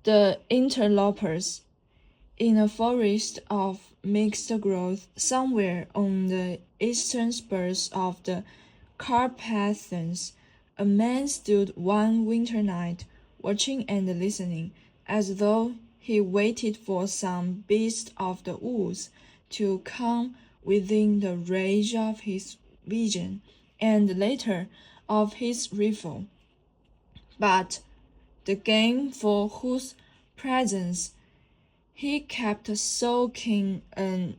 The interlopers. In a forest of mixed growth somewhere on the eastern spurs of the Carpathians, a man stood one winter night, watching and listening, as though he waited for some beast of the woods to come within the range of his vision, and later of his rifle. But the game for whose presence he kept so keen an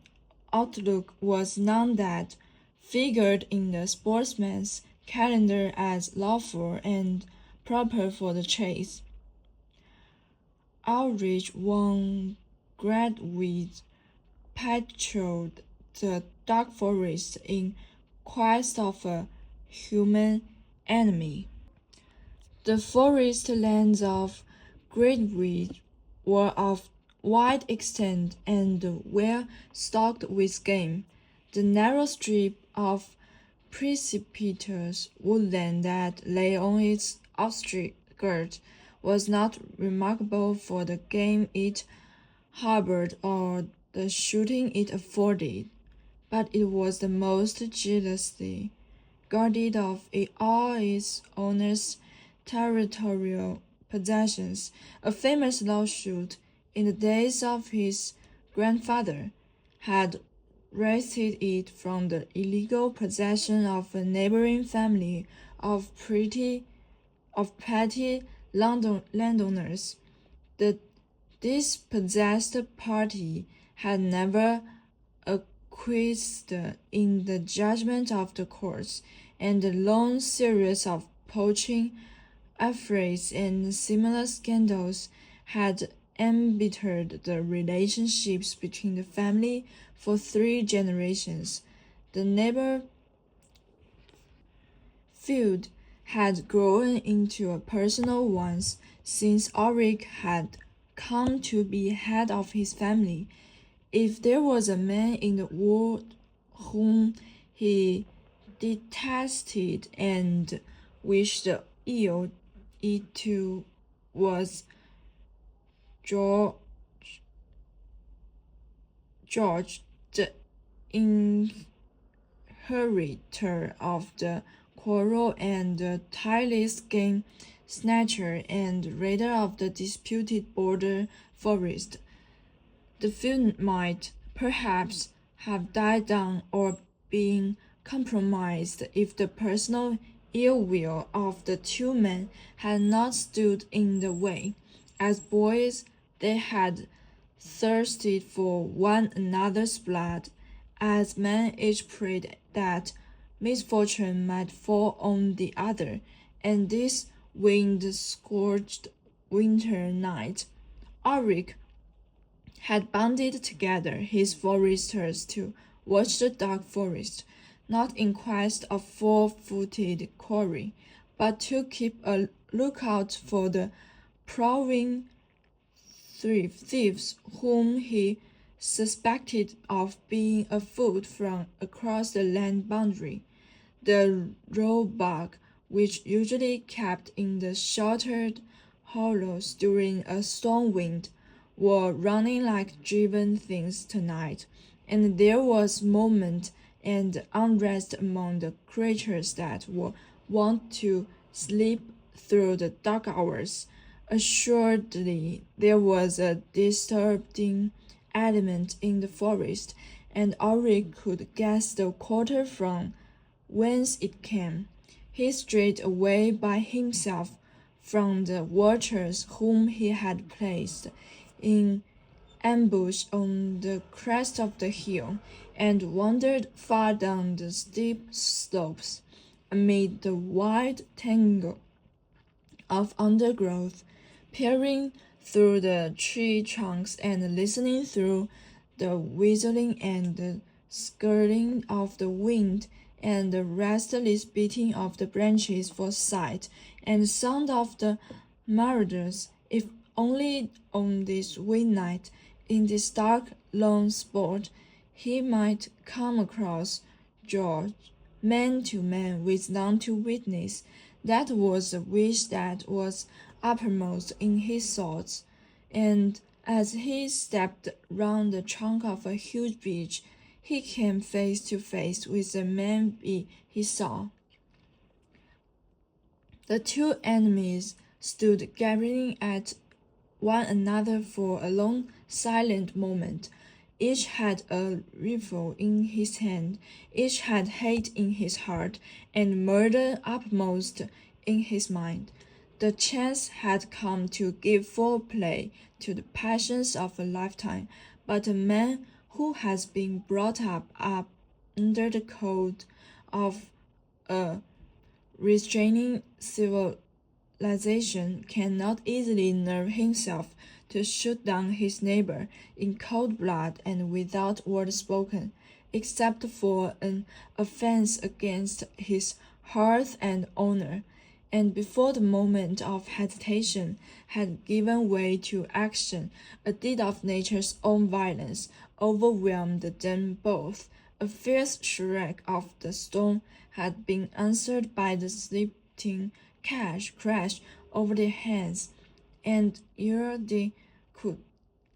outlook was none that figured in the sportsman's calendar as lawful and proper for the chase. Ulrich von Gradwitz patrolled the dark forest in quest of a human enemy. The forest lands of Gradwitz were of wide extent and well stocked with game. The narrow strip of precipitous woodland that lay on its outskirts was not remarkable for the game it harbored or the shooting it afforded, but it was the most jealously guarded of all its owner's territorial possessions. A famous lawsuit in the days of his grandfather had wrested it from the illegal possession of a neighboring family of petty landowners. The dispossessed party had never acquiesced in the judgment of the courts, and a long series of poaching affrays and similar scandals had embittered the relationships between the family for 3 generations. The neighbor feud had grown into a personal one since Ulrich had come to be head of his family. If there was a man in the world whom he detested and wished ill, it too was George, the inheritor of the quarrel and the tireless game snatcher and raider of the disputed border forest. The feud might, perhaps, have died down or been compromised if the personal ill will of the 2 men had not stood in the way. As boys, they had thirsted for one another's blood. As men, each prayed that misfortune might fall on the other, and this wind-scorched winter night, Ulrich had banded together his foresters to watch the dark forest, not in quest of 4-footed quarry, but to keep a lookout for the prowling thieves whom he suspected of being afoot from across the land boundary. The roebuck, which usually kept in the sheltered hollows during a storm wind, were running like driven things tonight, and there was movement and unrest among the creatures that were wont to sleep through the dark hours. Assuredly, there was a disturbing element in the forest, and Ulrich could guess the quarter from whence it came. He strayed away by himself from the watchers whom he had placed in ambush on the crest of the hill, and wandered far down the steep slopes, amid the wild tangle of undergrowth, peering through the tree trunks and listening through the whistling and the skirling of the wind and the restless beating of the branches for sight and sound of the marauders, if only on this wind night, in this dark, lone spot, he might come across George, man to man, with none to witness. That was the wish that was uppermost in his thoughts. and as he stepped round the trunk of a huge beech, he came face to face with the man he saw. The two enemies stood gazing at one another for a long, silent moment. Each had a rifle in his hand, each had hate in his heart, and murder uppermost in his mind. The chance had come to give full play to the passions of a lifetime, but a man who has been brought up under the code of a restraining civilization cannot easily nerve himself to shoot down his neighbor in cold blood and without word spoken, except for an offense against his hearth and honor, and before the moment of hesitation had given way to action, a deed of nature's own violence overwhelmed them both. A fierce shriek of the storm had been answered by the slipping crash over their heads, and ere they could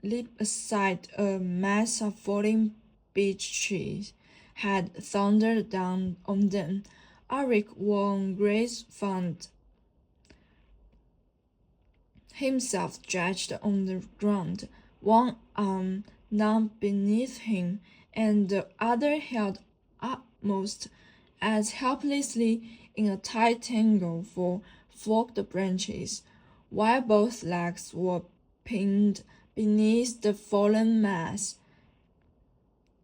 leap aside, a mass of falling beech trees had thundered down on them. Eric von Grace found himself stretched on the ground, one arm down beneath him, and the other held upmost as helplessly in a tight tangle for forked branches, while both legs were pinned beneath the fallen mass.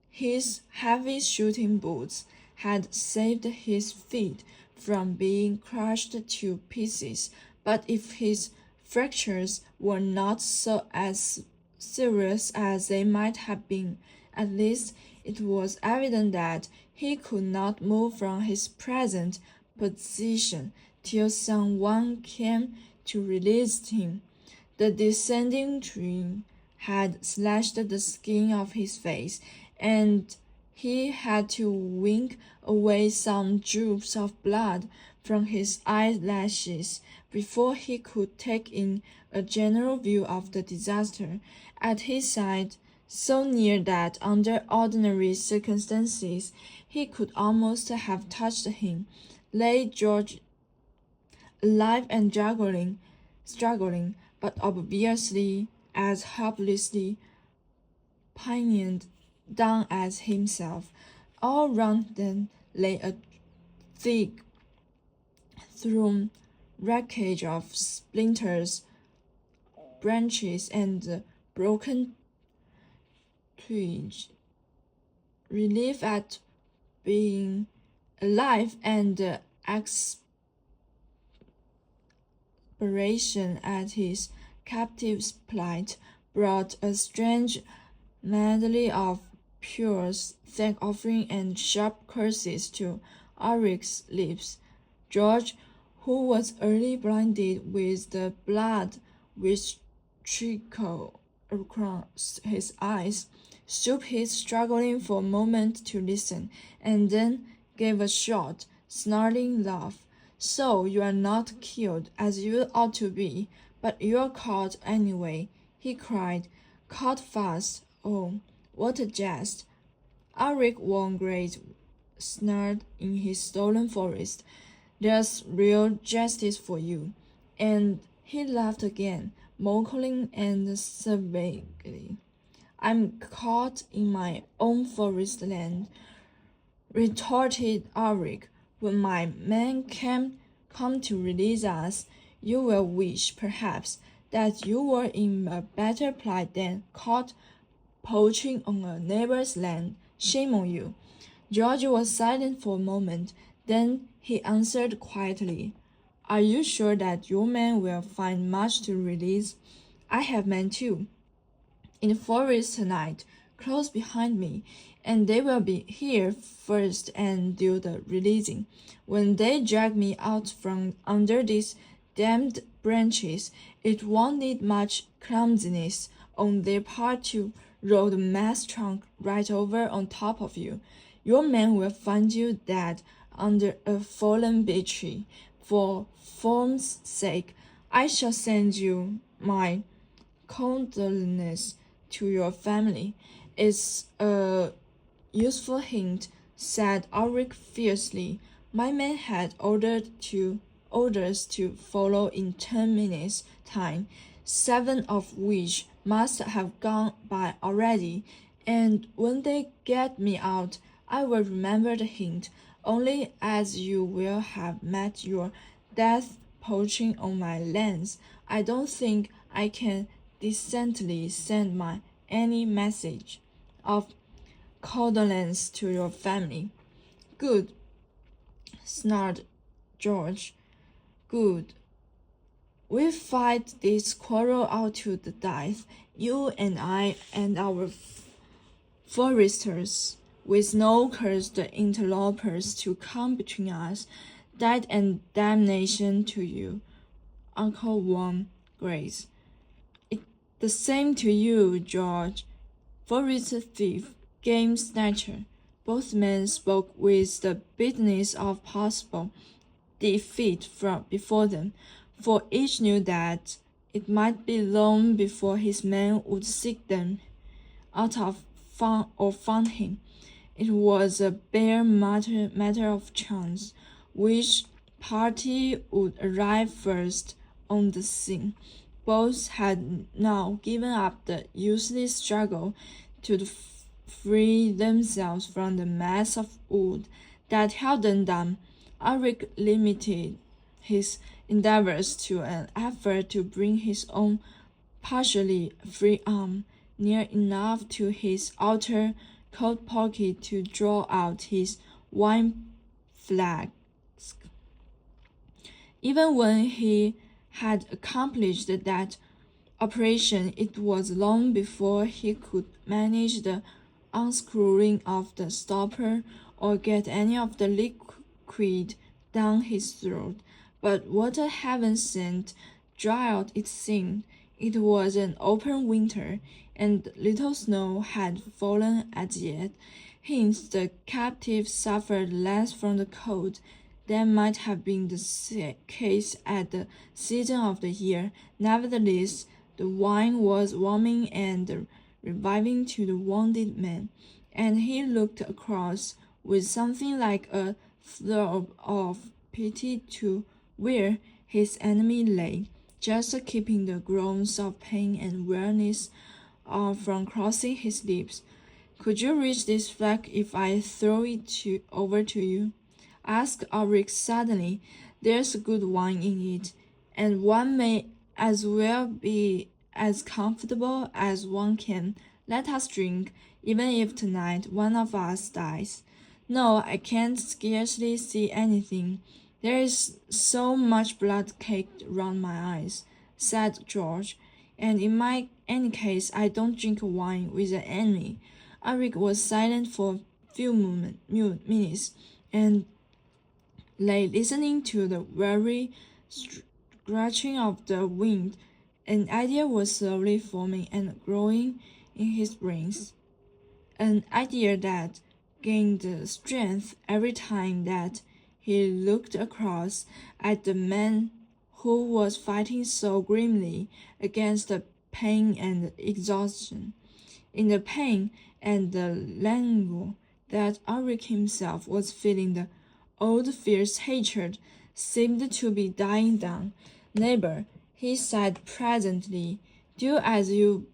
His heavy shooting boots had saved his feet from being crushed to pieces, but if his fractures were not so as serious as they might have been, at least it was evident that he could not move from his present position till someone came to release him. The descending tree had slashed the skin of his face, and he had to wink away some drops of blood from his eyelashes before he could take in a general view of the disaster. At his side, so near that under ordinary circumstances he could almost have touched him, lay George, alive and struggling, but obviously as helplessly pinioned down as himself. All round them lay a thick, thrown wreckage of splinters, branches, and broken twigs. Relief at being alive and expiration at his captive's plight brought a strange medley of prayers, thank offering, and sharp curses to Eric's lips. George, who was early blinded with the blood which trickled across his eyes, stooped his struggling for a moment to listen, and then gave a short, snarling laugh. So you are not killed, as you ought to be, but you're caught anyway, he cried. Caught fast. Oh, what a jest. Eric von Great snarled in his stolen forest. There's real justice for you. And he laughed again, mockingly and severely. I'm caught in my own forest land, retorted Eric. When my men come to release us, you will wish, perhaps, that you were in a better plight than caught poaching on a neighbor's land. Shame on you. George was silent for a moment. Then he answered quietly, Are you sure that your men will find much to release? I have men too, in the forest tonight, close behind me, and they will be here first and do the releasing. When they drag me out from under these damned branches, it won't need much clumsiness on their part to roll the mast trunk right over on top of you. Your men will find you dead under a fallen beech tree. For form's sake, I shall send you my condolence to your family. It's a useful hint, said Ulrich fiercely. My men had orders to follow in 10 minutes' time, 7 of which must have gone by already, and when they get me out, I will remember the hint, only as you will have met your death poaching on my lands, I don't think I can decently send any message of condolence to your family. Good, snarled George. Good. We fight this quarrel out to the death, you and I and our foresters, with no cursed interlopers to come between us. Death and damnation to you, Uncle Warm Grace. The same to you, George. Forest thief, game snatcher. Both men spoke with the bitterness of possible defeat before them, for each knew that it might be long before his men would seek them out of fun or find him. It was a bare matter of chance which party would arrive first on the scene. Both had now given up the useless struggle to free themselves from the mass of wood that held them down. Ulrich limited his endeavors to an effort to bring his own partially free arm near enough to his outer coat pocket to draw out his wine flask. Even when he had accomplished that operation, it was long before he could manage the unscrewing of the stopper or get any of the liquid down his throat. But water heaven sent dried it seemed. It was an open winter, and little snow had fallen as yet. Hence the captive suffered less from the cold than might have been the case at the season of the year. Nevertheless, the wine was warming and reviving to the wounded man, and he looked across with something like a throb of pity to where his enemy lay, just keeping the groans of pain and weariness from crossing his lips. Could you reach this flag if I throw it over to you? Asked Ulrich suddenly. There's good wine in it, and one may as well be as comfortable as one can. Let us drink, even if tonight one of us dies. No, I can't scarcely see anything. There is so much blood caked round my eyes, said George, and in any case I don't drink wine with an enemy. Ulrich was silent for a few minutes, and lay listening to the weary scratching of the wind. An idea was slowly forming and growing in his brains, an idea that gained strength every time that he looked across at the man who was fighting so grimly against the pain and exhaustion. In the pain and the languor that Ulrich himself was feeling, the old fierce hatred seemed to be dying down. Neighbor, he said presently, do as you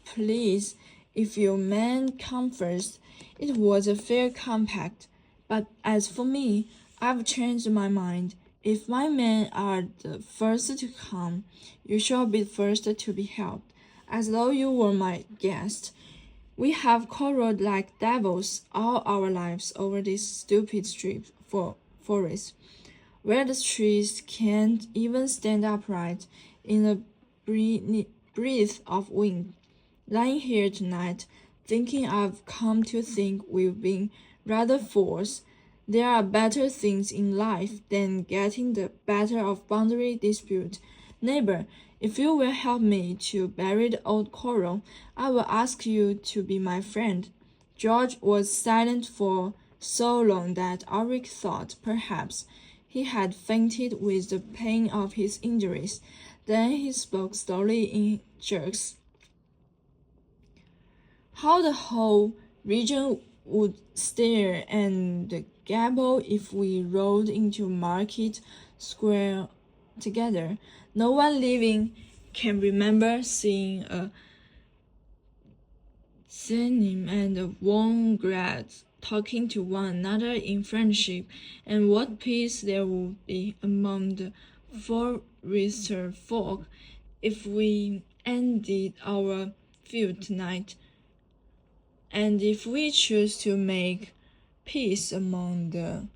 please. If your men come first, it was a fair compact. But as for me, I've changed my mind. If my men are the first to come, you shall be first to be helped, as though you were my guest. We have quarreled like devils all our lives over this stupid strip forest, where the trees can't even stand upright in a breath of wind. Lying here tonight, thinking I've come to think we've been rather fools. There are better things in life than getting the better of boundary dispute. Neighbor, if you will help me to bury the old quarrel, I will ask you to be my friend. George was silent for so long that Ulrich thought perhaps he had fainted with the pain of his injuries. Then he spoke slowly in jerks. How the whole region would stare and gabble if we rode into Market Square together. No one living can remember seeing a Zenim and Von Graz talking to one another in friendship, and what peace there would be among the forester folk if we ended our feud tonight. And if we choose to make peace among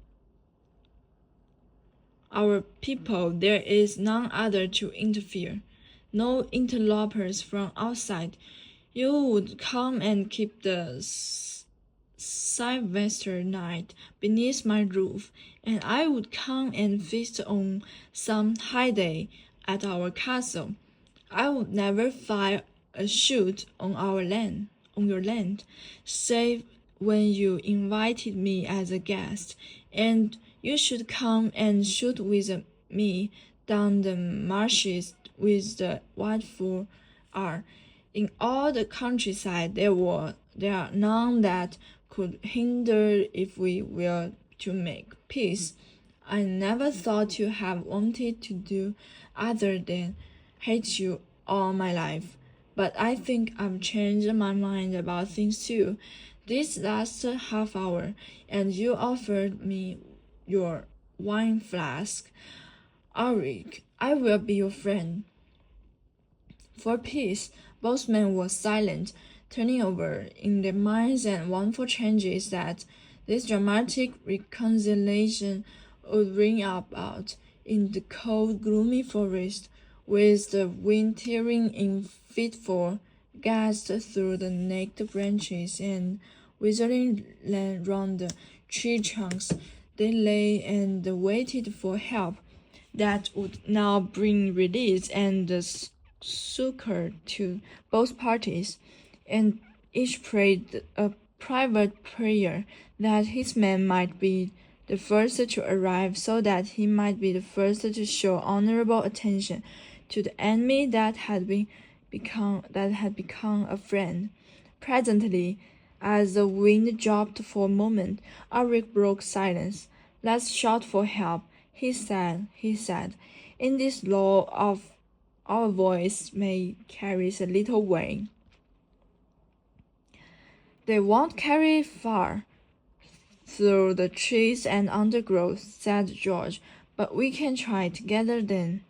our people, there is none other to interfere, no interlopers from outside. You would come and keep the Sylvester night beneath my roof, and I would come and feast on some high day at our castle. I would never fire a shot on your land, save when you invited me as a guest, and you should come and shoot with me down the marshes with the whitefoot are. In all the countryside there are none that could hinder if we were to make peace. I never thought to have wanted to do other than hate you all my life, but I think I've changed my mind about things too. This last half hour, and you offered me your wine flask. Ulrich, I will be your friend. For peace, both men were silent, turning over in their minds and wonderful changes that this dramatic reconciliation would bring about in the cold, gloomy forest, with the wind tearing in fitful gusts through the naked branches and whistling round the tree trunks. They lay and waited for help that would now bring release and succor to both parties, and each prayed a private prayer that his man might be the first to arrive, so that he might be the first to show honorable attention to the enemy that had become a friend. Presently, as the wind dropped for a moment, Ulrich broke silence. "Let's shout for help," he said. In this law of our voice may carries a little way. "They won't carry far through the trees and undergrowth," said George, "but we can try together then."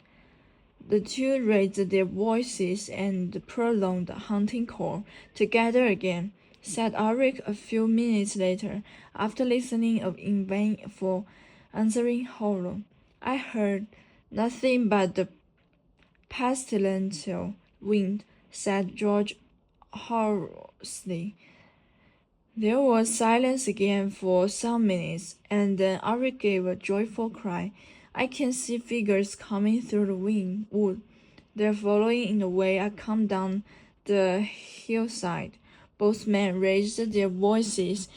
The two raised their voices and prolonged the hunting call. "Together again," said Ulrich a few minutes later, after listening in vain for answering hollow. "I heard nothing but the pestilential wind," said George hoarsely. There was silence again for some minutes, and then Ulrich gave a joyful cry. "I can see figures coming through the wood. They're following in the way I come down the hillside." Both men raised their voices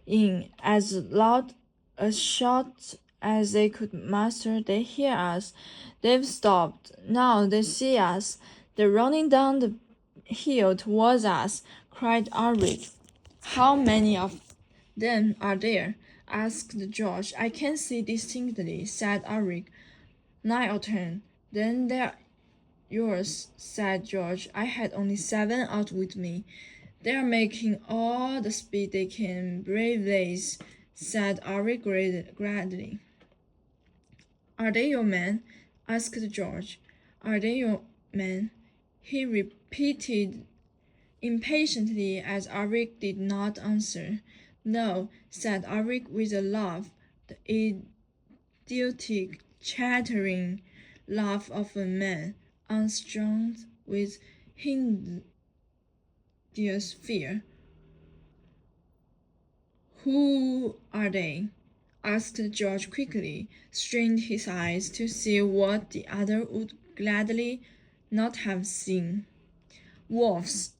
in as loud a shout as they could muster. "They hear us. They've stopped. Now they see us. They're running down the hill towards us," cried Ulrich. "How many of them are there?" asked George. "I can see distinctly," said Ulrich. "9 or 10. "Then they're yours," said George. "I had only 7 out with me." "They're making all the speed they can, brave lads," said Ulrich gladly. "Are they your men?" asked George. "Are they your men?" he repeated impatiently, as Ulrich did not answer. "No," said Ulrich with a laugh, the idiotic, chattering laugh of a man unstrung with hideous fear. "Who are they?" asked George quickly, strained his eyes to see what the other would gladly not have seen. "Wolves,"